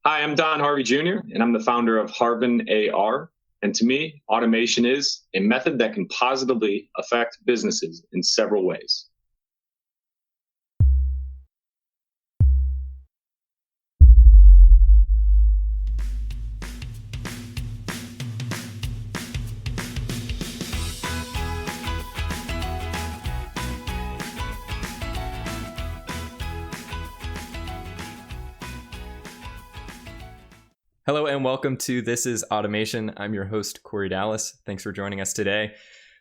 Hi, I'm Don Harvey Jr., and I'm the founder of Harvin AR. And to me, automation is a method that can positively affect businesses in several ways. Hello and welcome to This is Automation. I'm your host, Corey Dallas. Thanks for joining us today.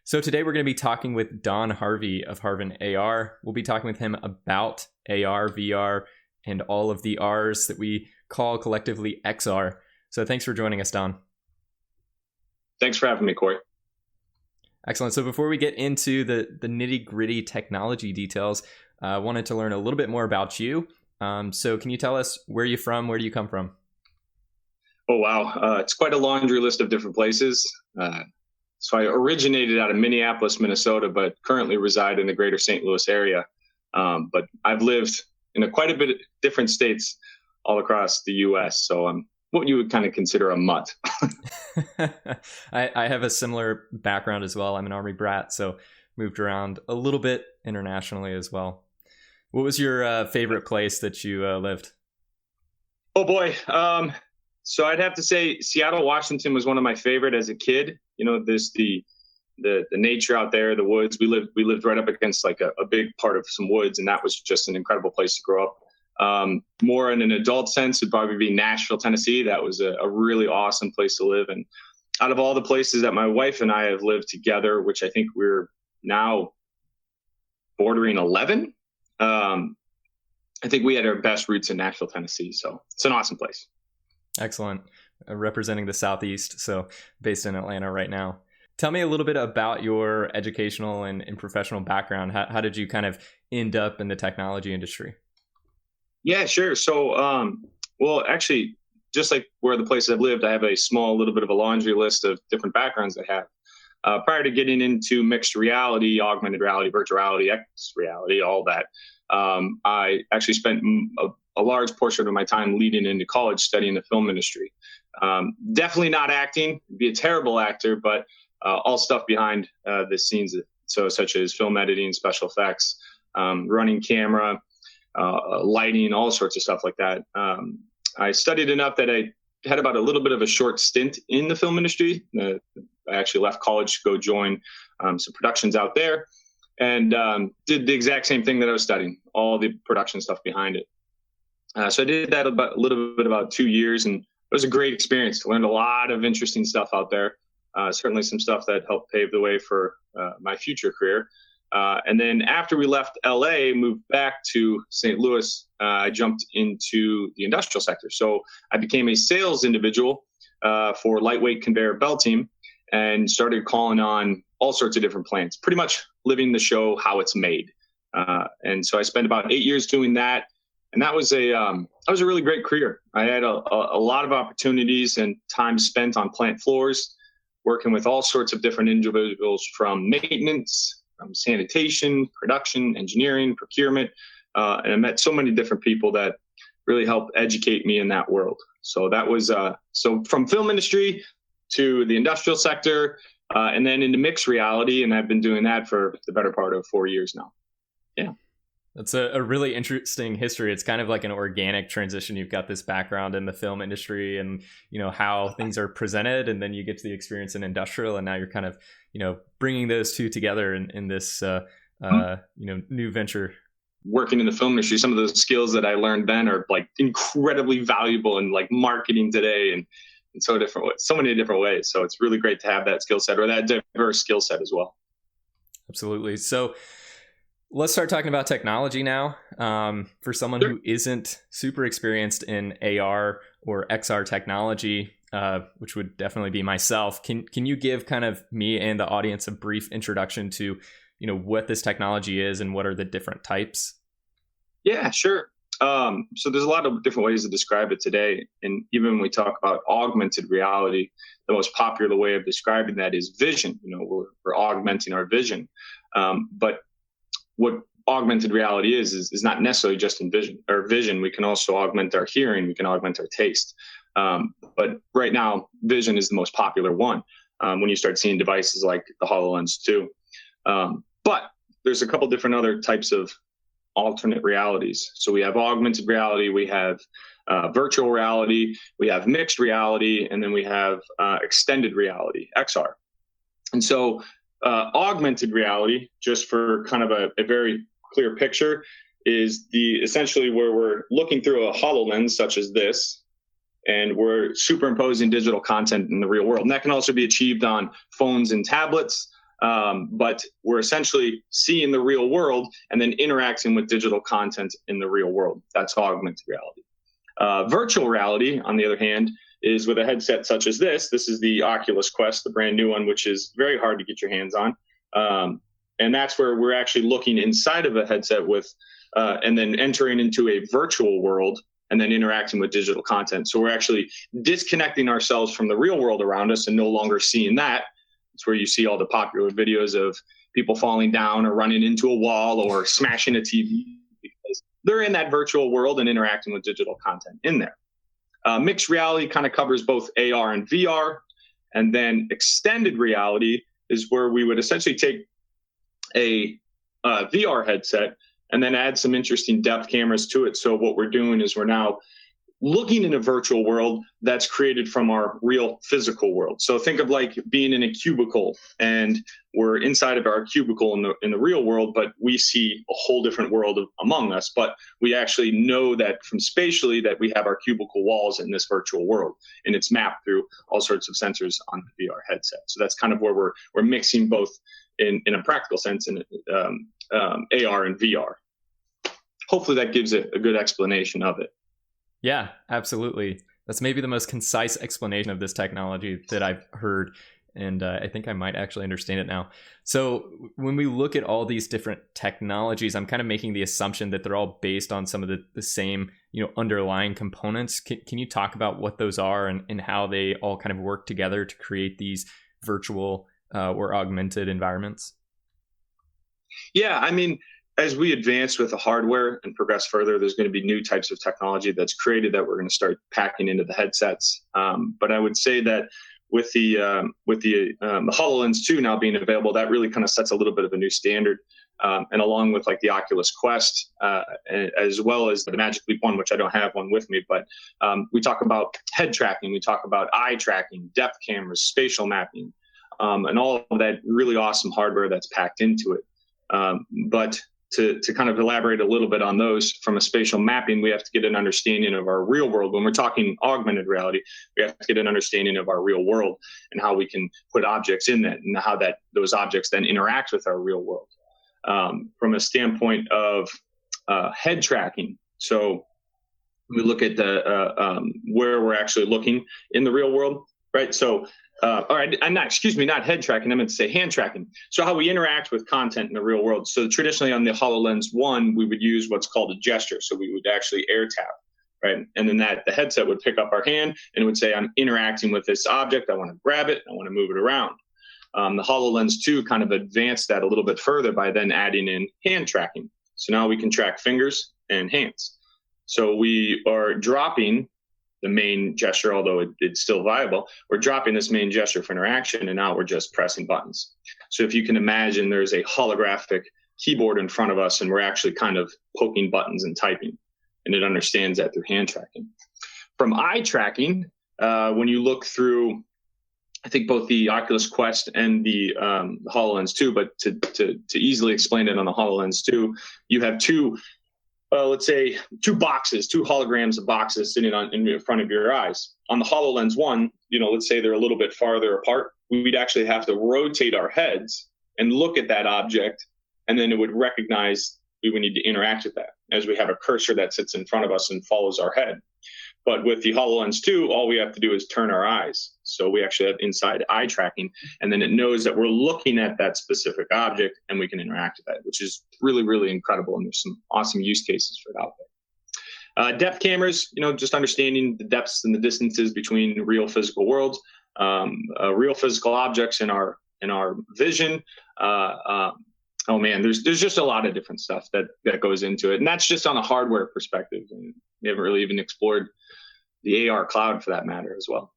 So today we're going to be talking with Don Harvey of Harvin AR. We'll be talking with him about AR, VR, and all of the R's that we call collectively XR. So thanks for joining us, Don. Thanks for having me, Corey. Excellent. So before we get into the nitty-gritty technology details, I wanted to learn a little bit more about you. So can you tell us where you're from? Where do you come from? Oh, wow. It's quite a laundry list of different places. So I originated out of Minneapolis, Minnesota, but currently reside in the greater St. Louis area. But I've lived in quite a bit of different states all across the U.S. So I'm what you would kind of consider a mutt. I have a similar background as well. I'm an Army brat, so moved around a little bit internationally as well. What was your favorite place that you lived? Oh, boy. So I'd have to say Seattle, Washington was one of my favorite as a kid. You know, the nature out there, the woods. We lived right up against like a big part of some woods, and that was just an incredible place to grow up. More in an adult sense would probably be Nashville, Tennessee. That was a really awesome place to live. And out of all the places that my wife and I have lived together, which I think we're now bordering 11, I think we had our best roots in Nashville, Tennessee. So it's an awesome place. Excellent. Representing the Southeast, so based in Atlanta right now. Tell me a little bit about your educational and professional background. How did you kind of end up in the technology industry? Yeah, sure. So, well, actually, just like where the places I've lived, I have a small little bit of a laundry list of different backgrounds I have. Prior to getting into mixed reality, augmented reality, virtual reality, X reality, all that, I actually spent a large portion of my time leading into college studying the film industry. Definitely not acting, be a terrible actor, but all stuff behind the scenes, so such as film editing, special effects, running camera, lighting, all sorts of stuff like that. I studied enough that I had about a little bit of a short stint in the film industry. I actually left college to go join some productions out there and did the exact same thing that I was studying, all the production stuff behind it. So I did that about 2 years, and it was a great experience. Learned a lot of interesting stuff out there. Certainly some stuff that helped pave the way for my future career. And then after we left LA, moved back to St. Louis, I jumped into the industrial sector. So I became a sales individual for lightweight conveyor belt team and started calling on all sorts of different plants, pretty much living the show how it's made. And so I spent about 8 years doing that. And that was a really great career. I had a lot of opportunities and time spent on plant floors, working with all sorts of different individuals from maintenance, from sanitation, production, engineering, procurement. And I met so many different people that really helped educate me in that world. So that was so from film industry to the industrial sector and then into mixed reality. And I've been doing that for the better part of 4 years now. Yeah. That's a really interesting history. It's kind of like an organic transition. You've got this background in the film industry and, you know, how things are presented, and then you get to the experience in industrial, and now you're kind of, you know, bringing those two together in this, new venture. Working in the film industry, some of those skills that I learned then are like incredibly valuable in like marketing today and so many different ways. So it's really great to have that skill set, or that diverse skill set as well. Absolutely. So let's start talking about technology now. For someone who isn't super experienced in AR or XR technology, which would definitely be myself, can you give kind of me and the audience a brief introduction to, you know, what this technology is and what are the different types? Yeah, sure. So there's a lot of different ways to describe it today. And even when we talk about augmented reality, the most popular way of describing that is vision. You know, we're augmenting our vision. But what augmented reality is not necessarily just in vision. We can also augment our hearing. We can augment our taste. But right now, vision is the most popular one when you start seeing devices like the HoloLens 2. But there's a couple different other types of alternate realities. So we have augmented reality, we have virtual reality, we have mixed reality, and then we have extended reality, XR. And so augmented reality, just for kind of a very clear picture, is essentially where we're looking through a HoloLens such as this, and we're superimposing digital content in the real world. And that can also be achieved on phones and tablets, but we're essentially seeing the real world and then interacting with digital content in the real world. That's augmented reality. Virtual reality, on the other hand, is with a headset such as this. This is the Oculus Quest, the brand new one, which is very hard to get your hands on. And that's where we're actually looking inside of a headset and then entering into a virtual world and then interacting with digital content. So we're actually disconnecting ourselves from the real world around us and no longer seeing that. It's where you see all the popular videos of people falling down or running into a wall or smashing a TV because they're in that virtual world and interacting with digital content in there. Mixed reality kind of covers both AR and VR. And then extended reality is where we would essentially take a VR headset and then add some interesting depth cameras to it. So what we're doing is we're now looking in a virtual world that's created from our real physical world. So think of like being in a cubicle, and we're inside of our cubicle in the real world, but we see a whole different world among us. But we actually know that from spatially that we have our cubicle walls in this virtual world, and it's mapped through all sorts of sensors on the VR headset. So that's kind of where we're mixing both in a practical sense in AR and VR. Hopefully that gives it a good explanation of it. Yeah, absolutely. That's maybe the most concise explanation of this technology that I've heard. And I think I might actually understand it now. So when we look at all these different technologies, I'm kind of making the assumption that they're all based on some of the same, underlying components. Can you talk about what those are and how they all kind of work together to create these virtual or augmented environments? Yeah, I mean, as we advance with the hardware and progress further, there's going to be new types of technology that's created that we're going to start packing into the headsets. But I would say that with the HoloLens 2 now being available, that really kind of sets a little bit of a new standard. And along with like the Oculus Quest, as well as the Magic Leap 1, which I don't have one with me, but we talk about head tracking, we talk about eye tracking, depth cameras, spatial mapping, and all of that really awesome hardware that's packed into it. But to kind of elaborate a little bit on those, from a spatial mapping, we have to get an understanding of our real world. When we're talking augmented reality, we have to get an understanding of our real world and how we can put objects in that and how those objects then interact with our real world. From a standpoint of head tracking, so we look at where we're actually looking in the real world, right? So not head tracking, I meant to say hand tracking. So how we interact with content in the real world. So traditionally on the HoloLens 1, we would use what's called a gesture. So we would actually air tap, right? And then the headset would pick up our hand and it would say, I'm interacting with this object. I want to grab it. I want to move it around. The HoloLens 2 kind of advanced that a little bit further by then adding in hand tracking. So now we can track fingers and hands. So we are dropping the main gesture, although it's still viable, we're dropping this main gesture for interaction, and now we're just pressing buttons. So if you can imagine, there's a holographic keyboard in front of us, and we're actually kind of poking buttons and typing, and it understands that through hand tracking. From eye tracking, when you look through, I think both the Oculus Quest and the HoloLens 2, but to easily explain it on the HoloLens 2, you have two boxes, two holograms of boxes sitting in front of your eyes. On the HoloLens 1, let's say they're a little bit farther apart, we'd actually have to rotate our heads and look at that object, and then it would recognize we would need to interact with that, as we have a cursor that sits in front of us and follows our head. But with the HoloLens 2, all we have to do is turn our eyes. So we actually have inside eye tracking, and then it knows that we're looking at that specific object, and we can interact with that, which is really, really incredible. And there's some awesome use cases for it out there. Depth cameras, just understanding the depths and the distances between real physical worlds, real physical objects in our vision, Oh man, there's just a lot of different stuff that goes into it, and that's just on a hardware perspective. And we haven't really even explored the AR cloud for that matter as well.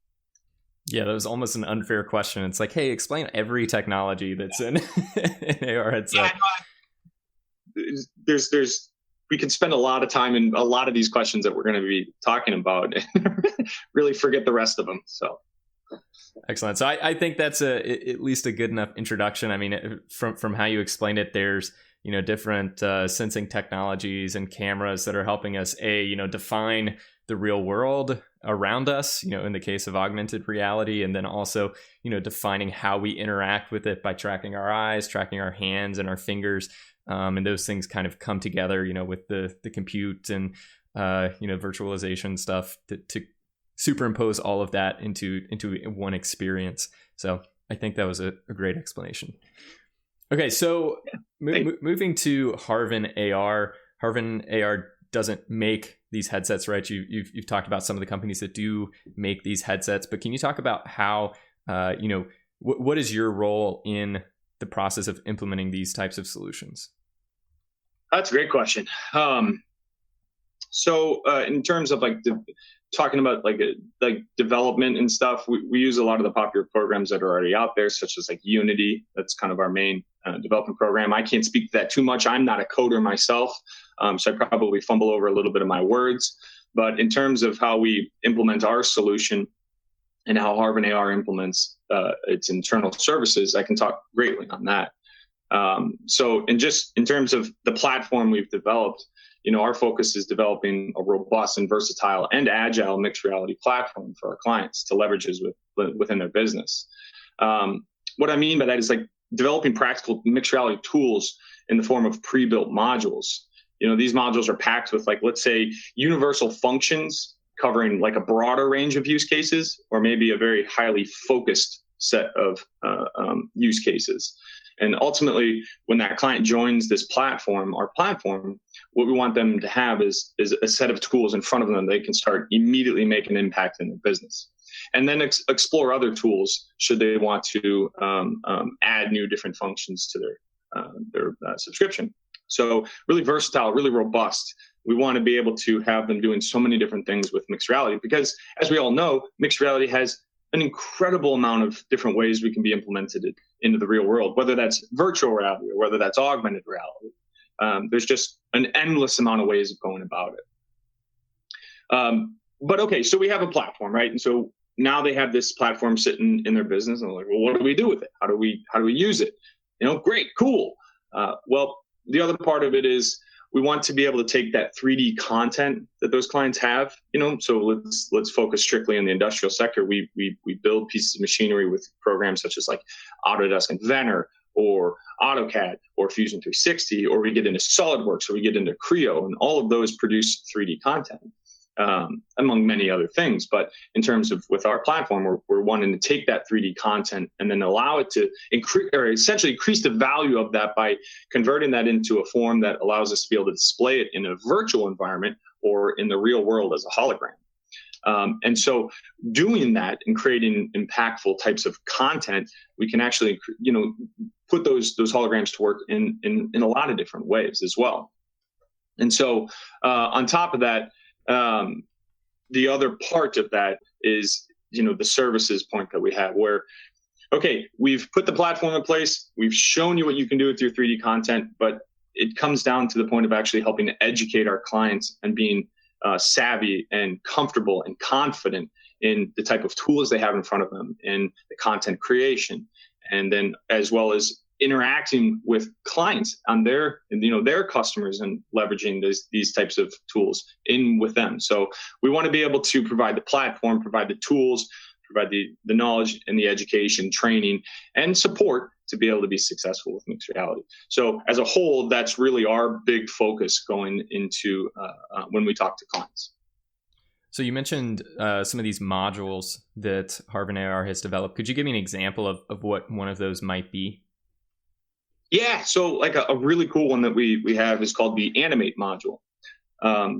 Yeah, that was almost an unfair question. It's like, hey, explain every technology that's in an AR headset. Yeah, there's we can spend a lot of time in a lot of these questions that we're going to be talking about and really forget the rest of them. So excellent. So I think that's at least a good enough introduction. I mean, from how you explained it, there's different sensing technologies and cameras that are helping us define the real world around us, in the case of augmented reality, and then also defining how we interact with it by tracking our eyes, tracking our hands and our fingers, and those things kind of come together with the compute and virtualization stuff to superimpose all of that into one experience. So I think that was a great explanation. Okay, so moving to Harven AR. Harven AR doesn't make these headsets, right? You've talked about some of the companies that do make these headsets, but can you talk about how what is your role in the process of implementing these types of solutions? That's a great question. So in terms of talking about like development and stuff, we use a lot of the popular programs that are already out there, such as like Unity. That's kind of our main development program. I can't speak to that too much. I'm not a coder myself, so I probably fumble over a little bit of my words. But in terms of how we implement our solution and how Harven AR implements its internal services, I can talk greatly on that. So in terms of the platform we've developed, our focus is developing a robust and versatile and agile mixed reality platform for our clients to leverage within their business. What I mean by that is like developing practical mixed reality tools in the form of pre-built modules. These modules are packed with let's say universal functions covering like a broader range of use cases, or maybe a very highly focused set of use cases. And ultimately, when that client joins this platform, our platform, what we want them to have is a set of tools in front of them they can start immediately make an impact in their business. And then explore other tools should they want to add new different functions to their subscription. So really versatile, really robust. We want to be able to have them doing so many different things with mixed reality because, as we all know, mixed reality has an incredible amount of different ways we can be implemented into the real world, whether that's virtual reality or whether that's augmented reality. There's just an endless amount of ways of going about it. But okay, so we have a platform, right? And so now they have this platform sitting in their business, and they're like, well, what do we do with it? How do we use it? Great, cool. Well, the other part of it is we want to be able to take that 3D content that those clients have, so let's focus strictly on the industrial sector. We build pieces of machinery with programs such as like Autodesk Inventor or AutoCAD or Fusion 360, or we get into SolidWorks, or we get into Creo, and all of those produce 3D content, among many other things. But in terms of with our platform, we're wanting to take that 3D content and then allow it to essentially increase the value of that by converting that into a form that allows us to be able to display it in a virtual environment or in the real world as a hologram. And so doing that and creating impactful types of content, we can actually, put those holograms to work in a lot of different ways as well. And so on top of that, the other part of that is, the services point that we have where, okay, we've put the platform in place, we've shown you what you can do with your 3D content, but it comes down to the point of actually helping to educate our clients and being savvy and comfortable and confident in the type of tools they have in front of them and the content creation, and then as well as interacting with clients on their customers and leveraging these types of tools in with them. So we want to be able to provide the platform, provide the tools, provide the knowledge and the education, training, and support to be able to be successful with mixed reality. So as a whole, that's really our big focus going into when we talk to clients. So you mentioned some of these modules that Harven AR has developed. Could you give me an example of what one of those might be? Yeah, so like a really cool one that we have is called the Animate module.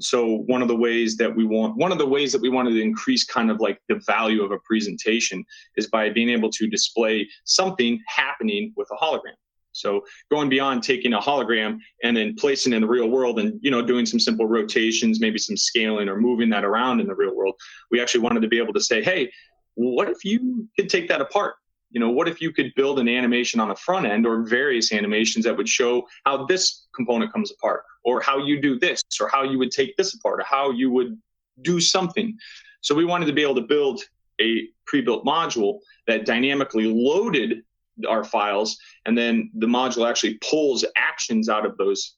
So one of the ways that we wanted to increase kind of like the value of a presentation is by being able to display something happening with a hologram. So going beyond taking a hologram and then placing it in the real world and, doing some simple rotations, maybe some scaling or moving that around in the real world, we actually wanted to be able to say, hey, what if you could take that apart? What if you could build an animation on the front end or various animations that would show how this component comes apart, or how you do this, or how you would take this apart, or how you would do something. So we wanted to be able to build a pre-built module that dynamically loaded our files, and then the module actually pulls actions out of those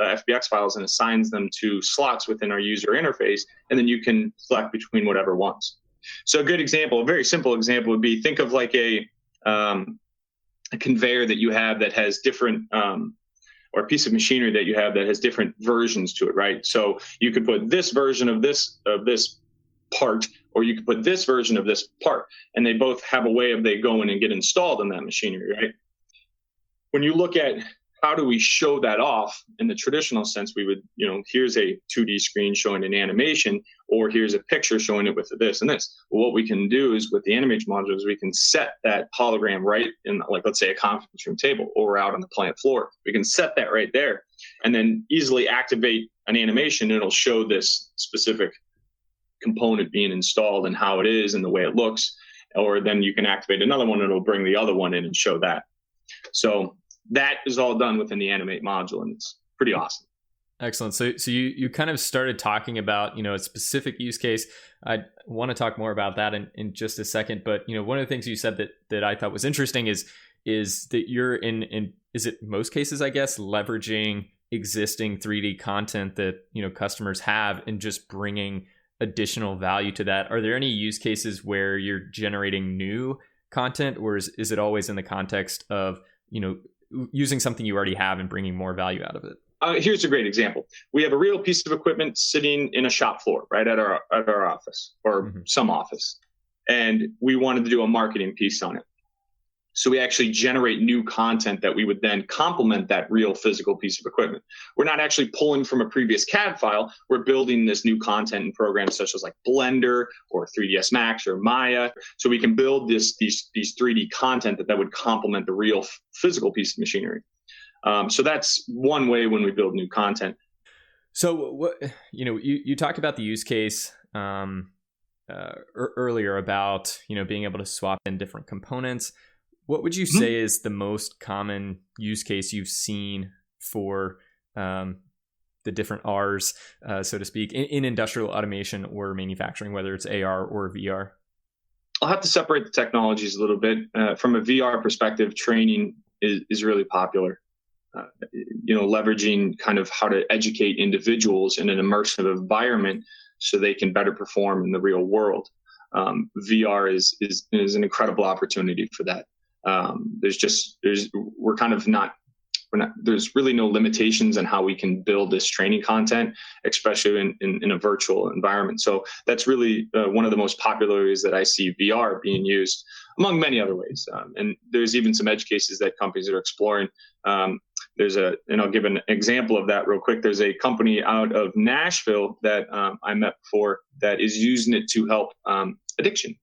FBX files and assigns them to slots within our user interface, and then you can select between whatever ones. So a good example, a very simple example would be, think of like a conveyor that you have that has different, or a piece of machinery that you have that has different versions to it, right? So you could put this version of this part, or you could put this version of this part, and they both have a way of they go in and get installed in that machinery, right? When you look at how do we show that off in the traditional sense, we would, here's a 2D screen showing an animation, or here's a picture showing it with this and this. Well, what we can do is with the Animage module is we can set that hologram right in, like, let's say a conference room table or out on the plant floor. We can set that right there and then easily activate an animation. It'll show this specific component being installed and how it is and the way it looks. Or then you can activate another one, and it'll bring the other one in and show that. So that is all done within the Animate module, and it's pretty awesome. Excellent. So you kind of started talking about, a specific use case. I want to talk more about that in just a second. But, one of the things you said that I thought was interesting is that you're in is it most cases, I guess, leveraging existing 3D content that, customers have and just bringing additional value to that. Are there any use cases where you're generating new content, or is it always in the context of, using something you already have and bringing more value out of it? Here's a great example. We have a real piece of equipment sitting in a shop floor, right at our office, or some office, and we wanted to do a marketing piece on it. So we actually generate new content that we would then complement that real physical piece of equipment. We're not actually pulling from a previous CAD file. We're building this new content in programs such as like Blender or 3ds Max or Maya. So we can build these 3D content that would complement the real physical piece of machinery. So that's one way when we build new content. So what, you talked about the use case earlier about, being able to swap in different components. What would you say is the most common use case you've seen for the different Rs, so to speak, in industrial automation or manufacturing, whether it's AR or VR? I'll have to separate the technologies a little bit. From a VR perspective, training is really popular. Leveraging kind of how to educate individuals in an immersive environment so they can better perform in the real world. VR is an incredible opportunity for that. There's really no limitations on how we can build this training content, especially in a virtual environment. So that's really one of the most popular areas that I see VR being used, among many other ways. And there's even some edge cases that companies are exploring. And I'll give an example of that real quick. There's a company out of Nashville that I met before that is using it to help addiction.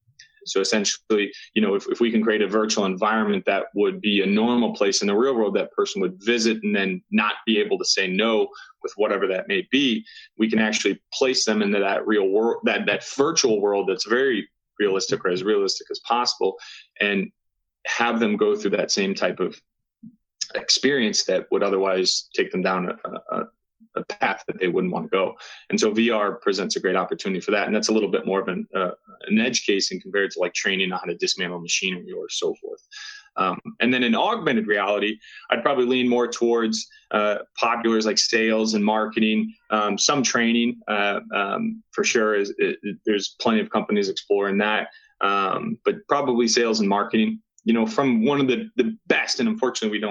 So essentially, if we can create a virtual environment that would be a normal place in the real world that person would visit and then not be able to say no with whatever that may be, we can actually place them into that real world, that virtual world that's very realistic or as realistic as possible, and have them go through that same type of experience that would otherwise take them down a path that they wouldn't want to go. And so VR presents a great opportunity for that. And that's a little bit more of an edge case in compared to like training on how to dismantle machinery or so forth. And then in augmented reality, I'd probably lean more towards populars like sales and marketing, some training for sure. There's plenty of companies exploring that, but probably sales and marketing. From one of the best, and unfortunately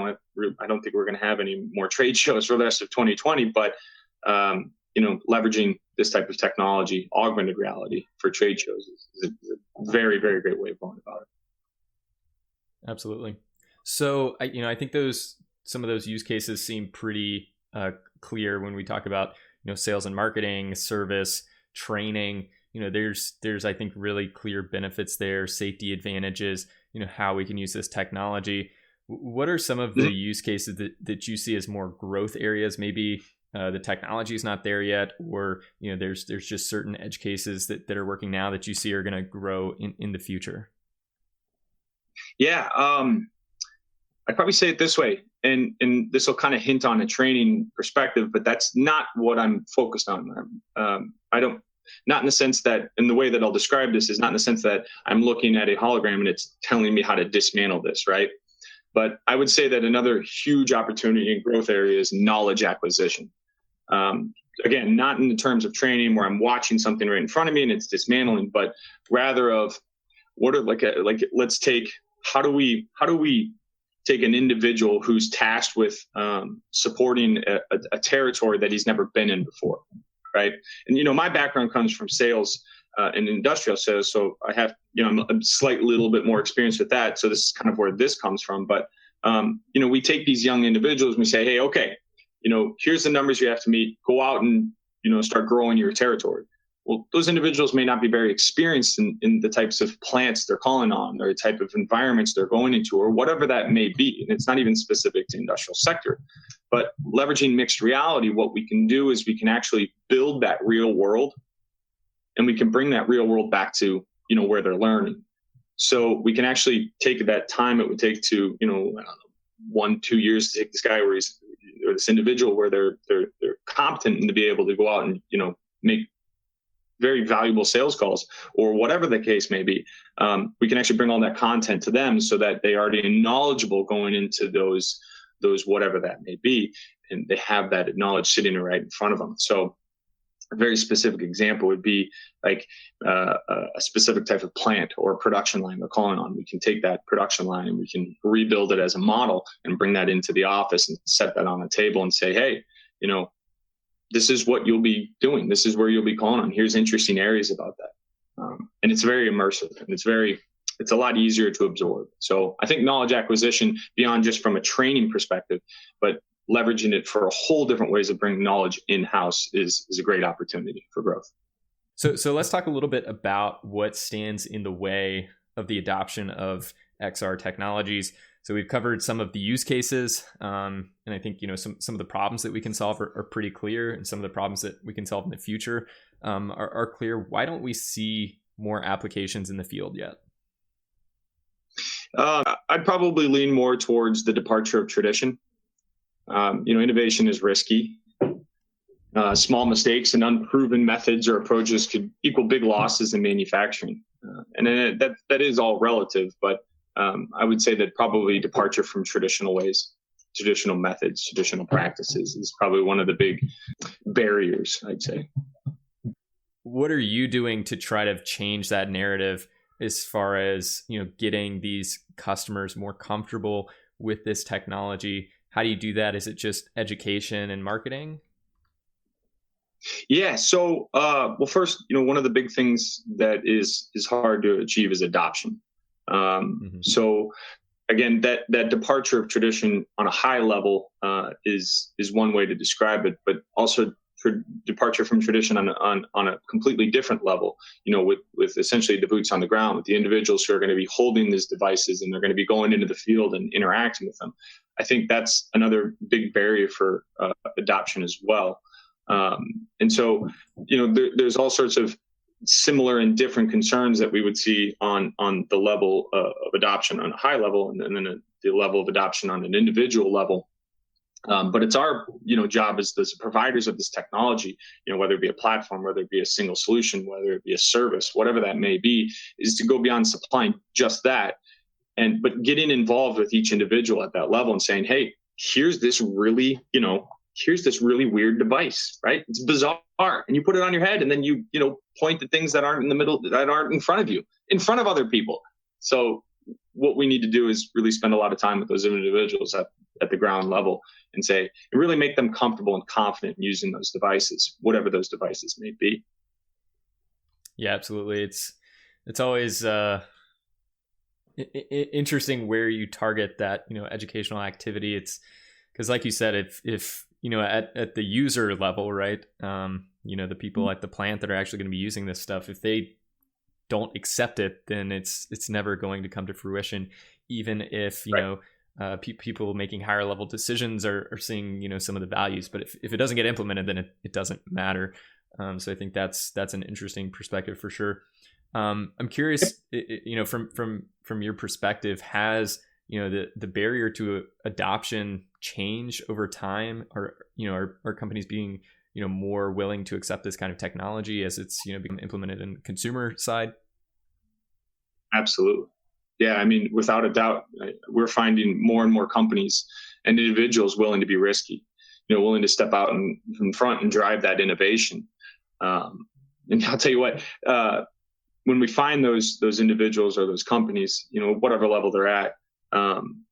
I don't think we're going to have any more trade shows for the rest of 2020, but, leveraging this type of technology, augmented reality for trade shows is a very, very great way of going about it. Absolutely. So, I think some of those use cases seem pretty clear when we talk about, sales and marketing, service, training. There's I think really clear benefits there, safety advantages, how we can use this technology. What are some of the use cases that you see as more growth areas? Maybe the technology is not there yet, or there's just certain edge cases that are working now that you see are going to grow in the future. Yeah, I'd probably say it this way, and this will kind of hint on a training perspective, but that's not what I'm focused on. I don't, not in the sense that, in the way that I'll describe this is not in the sense that I'm looking at a hologram and it's telling me how to dismantle this, right? But I would say that another huge opportunity and growth area is knowledge acquisition. Again, not in the terms of training where I'm watching something right in front of me and it's dismantling, but rather of what are let's take, how do we take an individual who's tasked with supporting a territory that he's never been in before, right? And my background comes from sales and industrial sales, so I have I'm a slight little bit more experience with that. So this is kind of where this comes from. But we take these young individuals and we say, hey, okay, here's the numbers you have to meet. Go out and start growing your territory. Well, those individuals may not be very experienced in the types of plants they're calling on, or the type of environments they're going into, or whatever that may be. And it's not even specific to industrial sector. But leveraging mixed reality, what we can do is we can actually build that real world, and we can bring that real world back to where they're learning. So we can actually take that time it would take to 1-2 years to take this guy or this individual where they're competent and to be able to go out and make very valuable sales calls or whatever the case may be. We can actually bring all that content to them so that they are already knowledgeable going into those whatever that may be, and they have that knowledge sitting right in front of them. So a very specific example would be like a specific type of plant or production line they're calling on. We can take that production line and we can rebuild it as a model and bring that into the office and set that on the table and say, hey, this is what you'll be doing. This is where you'll be calling on. Here's interesting areas about that. And it's very immersive, and it's a lot easier to absorb. So I think knowledge acquisition, beyond just from a training perspective, but leveraging it for a whole different ways of bringing knowledge in-house is a great opportunity for growth. So let's talk a little bit about what stands in the way of the adoption of XR technologies. So we've covered some of the use cases, and I think some of the problems that we can solve are pretty clear, and some of the problems that we can solve in the future are clear. Why don't we see more applications in the field yet? I'd probably lean more towards the departure of tradition. Innovation is risky. Small mistakes and unproven methods or approaches could equal big losses in manufacturing. And then that is all relative, but I would say that probably departure from traditional ways, traditional methods, traditional practices is probably one of the big barriers, I'd say. What are you doing to try to change that narrative as far as, getting these customers more comfortable with this technology? How do you do that? Is it just education and marketing? Yeah. So, well, first, one of the big things that is hard to achieve is adoption. So again, that departure of tradition on a high level is one way to describe it, but also departure from tradition on a completely different level, with essentially the boots on the ground, with the individuals who are going to be holding these devices and they're going to be going into the field and interacting with them. I think that's another big barrier for adoption as well. And so, there's all sorts of similar and different concerns that we would see on the level of adoption on a high level, and then the level of adoption on an individual level. But it's our, job as the providers of this technology, whether it be a platform, whether it be a single solution, whether it be a service, whatever that may be, is to go beyond supplying just that, but getting involved with each individual at that level and saying, hey, here's this really weird device, right? It's bizarre. And you put it on your head and then you point to things that aren't in the middle, that aren't in front of you, in front of other people. So what we need to do is really spend a lot of time with those individuals at the ground level and say, and really make them comfortable and confident in using those devices, whatever those devices may be. Yeah, absolutely. It's always interesting where you target that, educational activity. It's because, like you said, if at the user level, right, the people at the plant that are actually going to be using this stuff, if they don't accept it, then it's never going to come to fruition. Even if people making higher level decisions are seeing, some of the values. But if it doesn't get implemented, then it doesn't matter. So I think that's an interesting perspective for sure. I'm curious, from your perspective, has the barrier to adoption change over time? Or are companies being more willing to accept this kind of technology as it's being implemented in the consumer side? Absolutely. Yeah, I mean, without a doubt, we're finding more and more companies and individuals willing to be risky, willing to step out in front and drive that innovation. And I'll tell you what, when we find those individuals or those companies, whatever level they're at,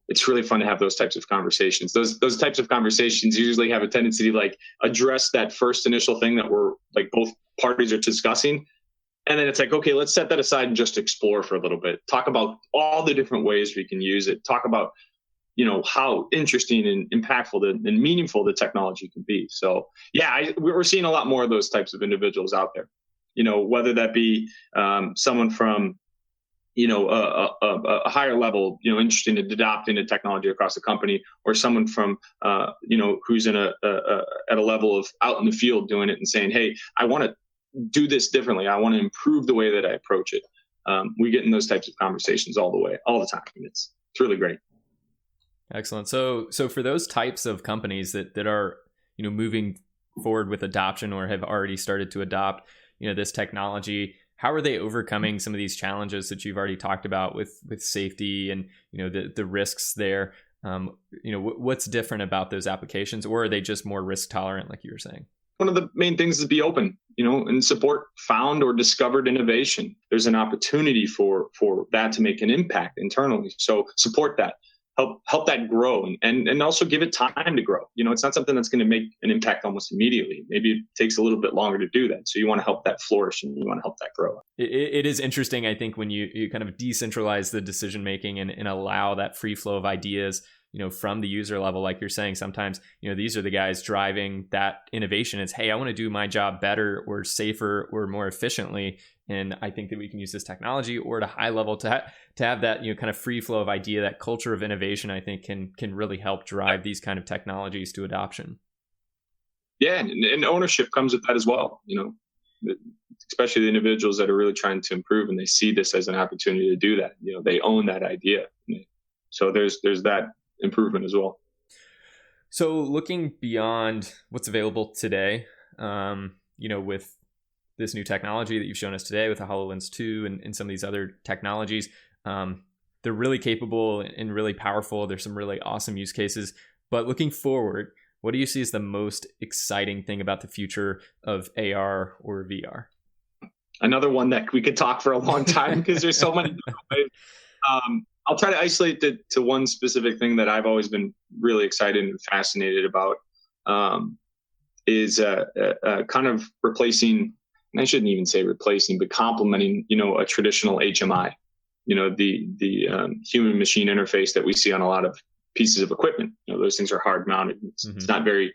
it's really fun to have those types of conversations. Those types of conversations usually have a tendency to address that first initial thing that we're both parties are discussing. And then it's okay, let's set that aside and just explore for a little bit. Talk about all the different ways we can use it. Talk about, how interesting and impactful and meaningful the technology can be. So yeah, we're seeing a lot more of those types of individuals out there, whether that be someone from, a higher level, interested in adopting the technology across the company, or someone from, who's in at a level of out in the field doing it and saying, hey, I want to do this differently. I want to improve the way that I approach it. We get in those types of conversations all the time. It's really great. Excellent. So for those types of companies that are, moving forward with adoption or have already started to adopt, this technology, how are they overcoming some of these challenges that you've already talked about with safety and, the risks there? What's different about those applications, or are they just more risk tolerant, like you were saying? One of the main things is be open, and support found or discovered innovation. There's an opportunity for that to make an impact internally. So support that, help that grow, and also give it time to grow. It's not something that's going to make an impact almost immediately. Maybe it takes a little bit longer to do that. So you want to help that flourish and you want to help that grow. It is interesting, I think, when you kind of decentralize the decision making and allow that free flow of ideas, from the user level. Like you're saying, sometimes, these are the guys driving that innovation. It's, hey, I want to do my job better or safer or more efficiently. And I think that we can use this technology, or at a high level to have that, kind of free flow of idea, that culture of innovation, I think can really help drive these kind of technologies to adoption. Yeah. And ownership comes with that as well. Especially the individuals that are really trying to improve, and they see this as an opportunity to do that. They own that idea. So there's that improvement as well. So looking beyond what's available today, with this new technology that you've shown us today with the HoloLens 2 and some of these other technologies, they're really capable and really powerful. There's some really awesome use cases. But looking forward, what do you see as the most exciting thing about the future of AR or VR? Another one that we could talk for a long time because there's so many different ways. I'll try to isolate it to one specific thing that I've always been really excited and fascinated about, is kind of replacing, and I shouldn't even say replacing, but complementing, a traditional HMI, the human machine interface that we see on a lot of pieces of equipment. Those things are hard mounted. It's not very,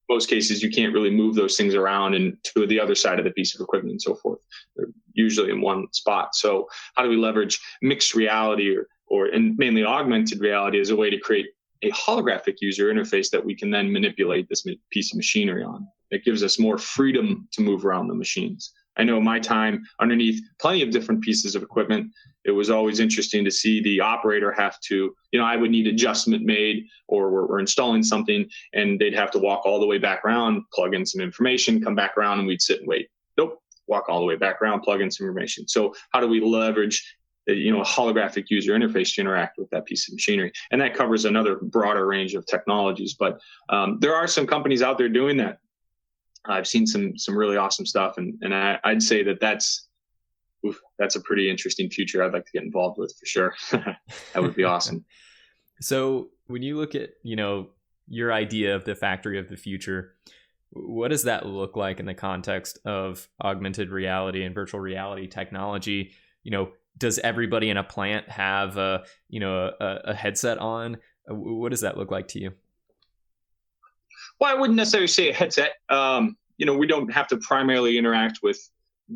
most cases, you can't really move those things around and to the other side of the piece of equipment and so forth. They're usually in one spot. So how do we leverage mixed reality and mainly augmented reality as a way to create a holographic user interface that we can then manipulate this piece of machinery on? It gives us more freedom to move around the machines. I know my time underneath plenty of different pieces of equipment, it was always interesting to see the operator have to, I would need adjustment made, or we're installing something and they'd have to walk all the way back around, plug in some information, come back around, and we'd sit and wait. Nope, walk all the way back around, plug in some information. So how do we leverage a holographic user interface to interact with that piece of machinery? And that covers another broader range of technologies. But there are some companies out there doing that. I've seen some really awesome stuff, and I'd say that's a pretty interesting future I'd like to get involved with for sure. That would be awesome. So when you look at, your idea of the factory of the future, what does that look like in the context of augmented reality and virtual reality technology? Does everybody in a plant have a headset on? What does that look like to you? Well, I wouldn't necessarily say a headset. We don't have to primarily interact with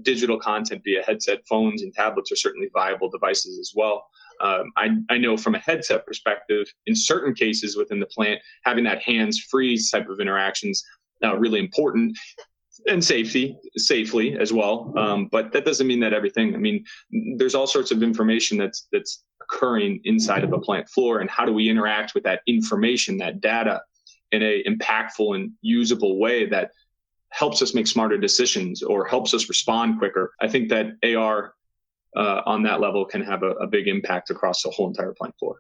digital content via headset. Phones and tablets are certainly viable devices as well. I know from a headset perspective, in certain cases within the plant, having that hands-free type of interactions really important, and safely as well. But that doesn't mean that everything. I mean, there's all sorts of information that's occurring inside of a plant floor, and how do we interact with that information, that data, in a impactful and usable way that helps us make smarter decisions or helps us respond quicker. I think that AR on that level can have a big impact across the whole entire plant floor.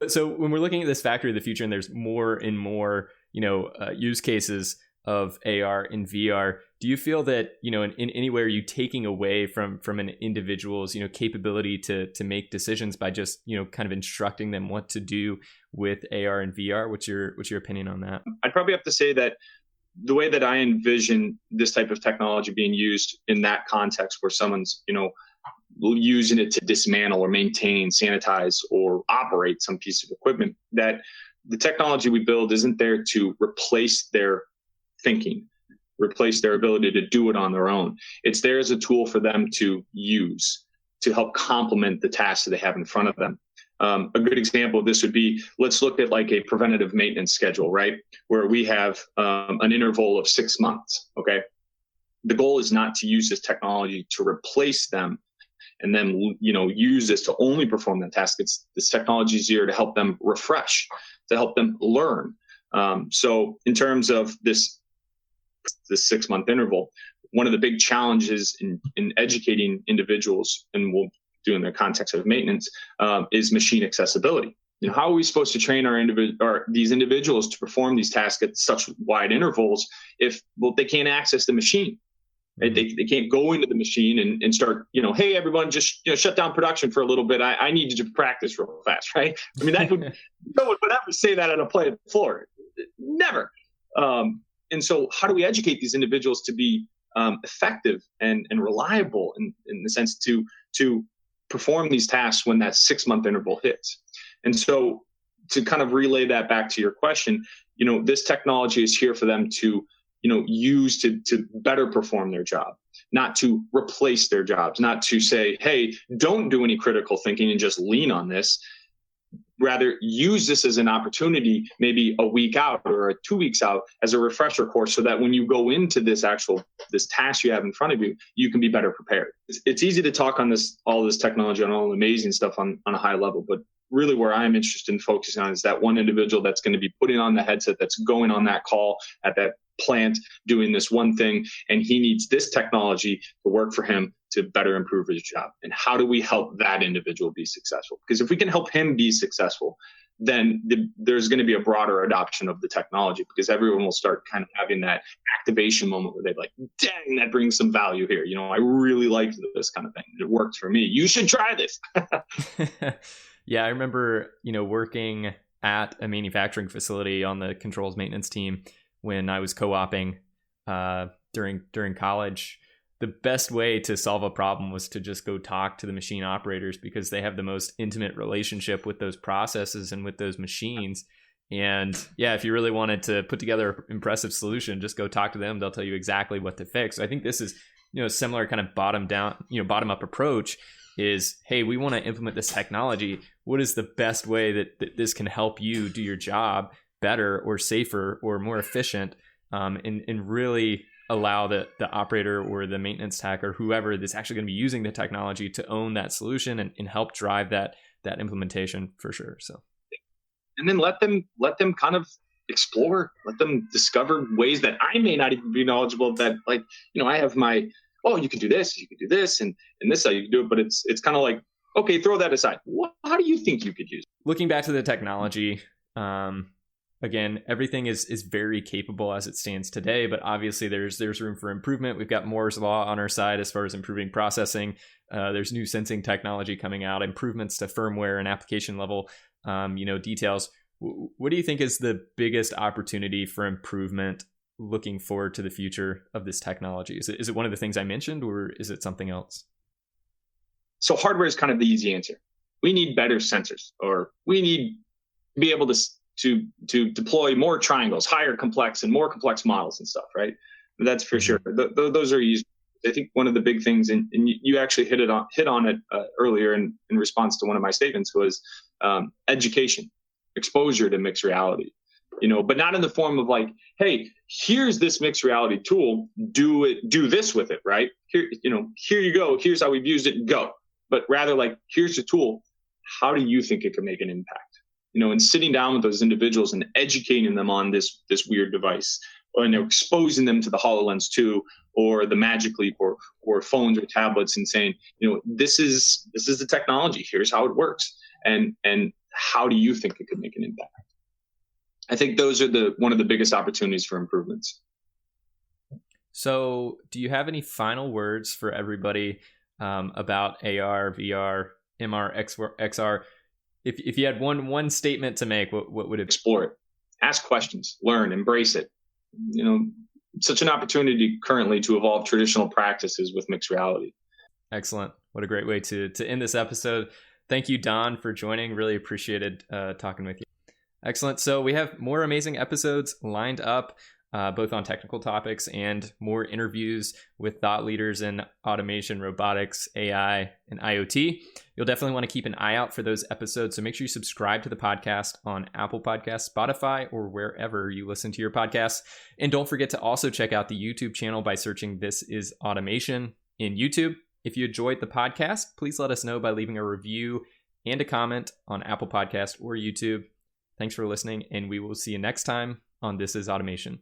So when we're looking at this factory of the future, and there's more and more, use cases of AR and VR, do you feel that, in any way are you taking away from an individual's, capability to make decisions by just, kind of instructing them what to do with AR and VR? What's your opinion on that? I'd probably have to say that the way that I envision this type of technology being used in that context, where someone's, using it to dismantle or maintain, sanitize, or operate some piece of equipment, that the technology we build isn't there to replace their thinking, replace their ability to do it on their own. It's there as a tool for them to use to help complement the tasks that they have in front of them. A good example of this would be, let's look at like a preventative maintenance schedule, right? Where we have an interval of 6 months, okay? The goal is not to use this technology to replace them and then, use this to only perform the task. This technology is here to help them refresh, to help them learn. So in terms of this 6 month interval, one of the big challenges in educating individuals, and we'll do in the context of maintenance, is machine accessibility. How are we supposed to train these individuals to perform these tasks at such wide intervals if they can't access the machine? Right? They can't go into the machine and start, hey, everyone, just shut down production for a little bit. I need you to practice real fast, right? I mean, no one would ever say that on a plant floor. Never. And so how do we educate these individuals to be effective and reliable in the sense to perform these tasks when that 6 month interval hits? And so to kind of relay that back to your question, this technology is here for them to use to better perform their job, not to replace their jobs, not to say, hey, don't do any critical thinking and just lean on this. Rather, use this as an opportunity, maybe a week out or 2 weeks out, as a refresher course, so that when you go into this task you have in front of you, you can be better prepared. It's easy to talk on all this technology, on all the amazing stuff on a high level, but really where I'm interested in focusing on is that one individual that's going to be putting on the headset, that's going on that call at that plant, doing this one thing, and he needs this technology to work for him to better improve his job. And how do we help that individual be successful? Because if we can help him be successful, then there's going to be a broader adoption of the technology, because everyone will start kind of having that activation moment where they're like, dang, that brings some value here. I really liked this kind of thing. It worked for me. You should try this. Yeah, I remember, working at a manufacturing facility on the controls maintenance team when I was co-oping during college. The best way to solve a problem was to just go talk to the machine operators, because they have the most intimate relationship with those processes and with those machines. And yeah, if you really wanted to put together an impressive solution, just go talk to them. They'll tell you exactly what to fix. I think this is, a similar kind of bottom up approach is, hey, we want to implement this technology. What is the best way that this can help you do your job better or safer or more efficient, and really allow the operator or the maintenance tech or whoever that's actually going to be using the technology to own that solution and help drive that implementation for sure. So, and then let them kind of explore, let them discover ways that I may not even be knowledgeable of, that, like, I have my, you can do this, and this is how you can do it. But it's kind of like, okay, throw that aside. How do you think you could use it? Looking back to the technology, again, everything is very capable as it stands today, but obviously there's room for improvement. We've got Moore's Law on our side as far as improving processing. There's new sensing technology coming out, improvements to firmware and application level, details. What do you think is the biggest opportunity for improvement looking forward to the future of this technology? Is it one of the things I mentioned, or is it something else? So hardware is kind of the easy answer. We need better sensors, or we need to be able to deploy more triangles, higher complex and more complex models and stuff, right? That's for sure. Those are easy. I think one of the big things, and you actually hit on it earlier in response to one of my statements, was education, exposure to mixed reality. But not in the form of like, hey, here's this mixed reality tool, do this with it, right? Here you go. Here's how we've used it, go. But rather like, here's the tool. How do you think it can make an impact? And sitting down with those individuals and educating them on this weird device, and exposing them to the HoloLens 2 or the Magic Leap or phones or tablets, and saying, this is the technology. Here's how it works. And how do you think it could make an impact? I think those are one of the biggest opportunities for improvements. So do you have any final words for everybody about AR, VR, MR, XR? If you had one statement to make, what would it be? Explore it. Ask questions. Learn. Embrace it. Such an opportunity currently to evolve traditional practices with mixed reality. Excellent. What a great way to end this episode. Thank you, Don, for joining. Really appreciated talking with you. Excellent. So we have more amazing episodes lined up, both on technical topics and more interviews with thought leaders in automation, robotics, AI, and IoT. You'll definitely want to keep an eye out for those episodes. So make sure you subscribe to the podcast on Apple Podcasts, Spotify, or wherever you listen to your podcasts. And don't forget to also check out the YouTube channel by searching This Is Automation in YouTube. If you enjoyed the podcast, please let us know by leaving a review and a comment on Apple Podcasts or YouTube. Thanks for listening, and we will see you next time on This Is Automation.